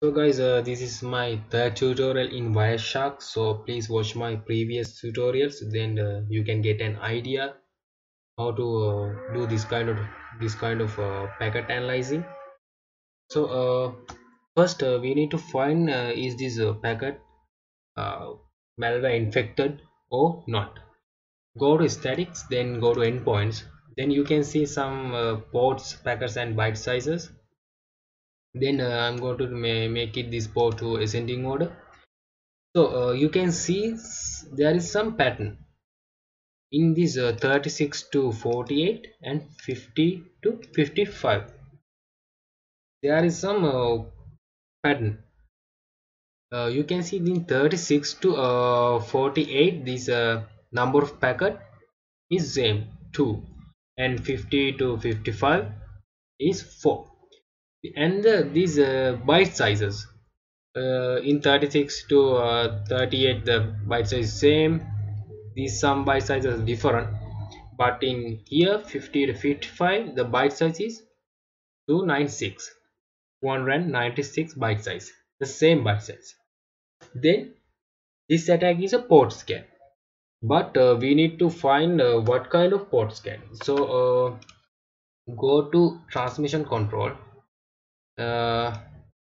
So guys, this is my third tutorial in Wireshark. So please watch my previous tutorials, then you can get an idea how to do this kind of packet analyzing. So first we need to find is this packet uh, malware infected or not. Go to statics, then go to endpoints. Then you can see some ports, packets, and byte sizes. Then I'm going to make it this port to ascending order. So you can see there is some pattern in this 36 to 48 and 50 to 55. There is some pattern. You can see in 36 to 48 this number of packet is same 2, and 50 to 55 is 4, and these byte sizes in 36 to 38 the byte size is same. These some byte sizes are different, but in here 50 to 55 the byte size is 296, 196 byte size, the same byte size. Then this attack is a port scan, but we need to find what kind of port scan. So go to transmission control, uh,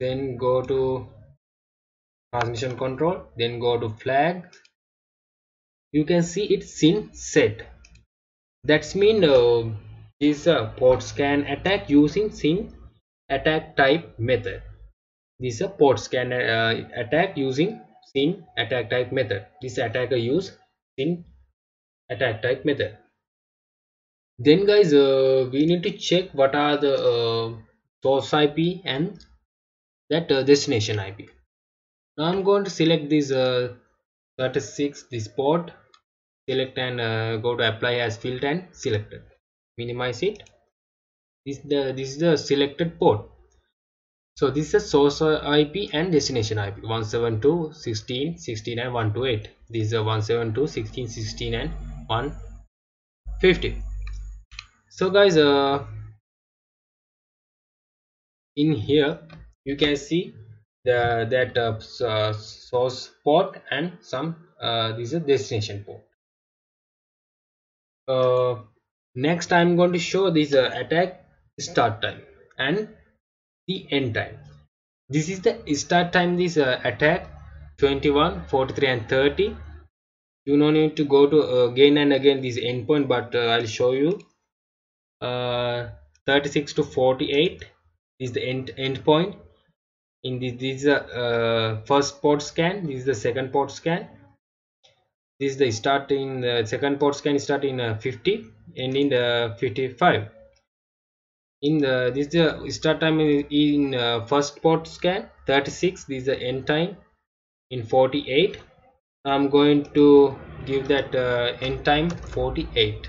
then go to transmission control, then go to flag. You can see it's in set. That's mean this port scan attack using SYN attack type method. This is a port scan attack using SYN attack type method. This attacker use SYN attack type method. Then guys, we need to check what are the source IP and that destination IP. Now I'm going to select this 36, this port, select and go to apply as field and selected. Minimize it. This is the selected port. So this is source IP and destination IP 172.16.16 and 128. These are 172.16.16 and 150. So guys, in here you can see that source port and some this is a destination port. Next I'm going to show this attack start time and the end time. This is the start time, this attack 21, 43 and 30. You no need to go to again and again this endpoint, but I'll show you. 36 to 48 is the end point. In this is the first port scan, this is the second port scan. This is the start in the second port scan start in 50 and in the 55. In the this is the start time in first port scan 36. This is the end time in 48. I'm going to give that end time 48.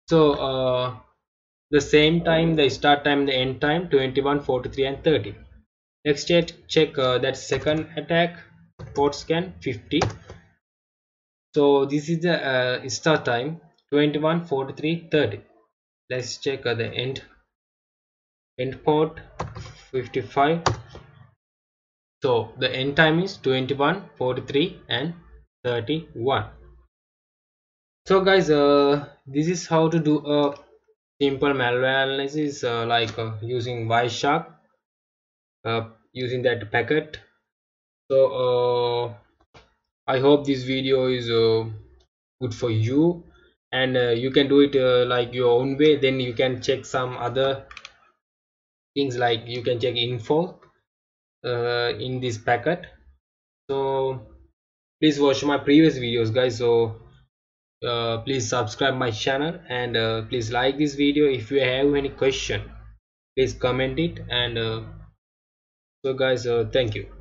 So the same time, the start time, the end time 21, 43 and 30. Next check that second attack port scan 50. So this is the start time 21, 43, 30. Let's check the end port 55. So the end time is 21, 43 and 31. So guys, this is how to do a simple malware analysis like using Wireshark, using that packet. So I hope this video is good for you, and you can do it like your own way. Then you can check some other things, like you can check info in this packet. So please watch my previous videos guys. So please subscribe my channel, and please like this video. If you have any question, please comment it. And so guys, thank you.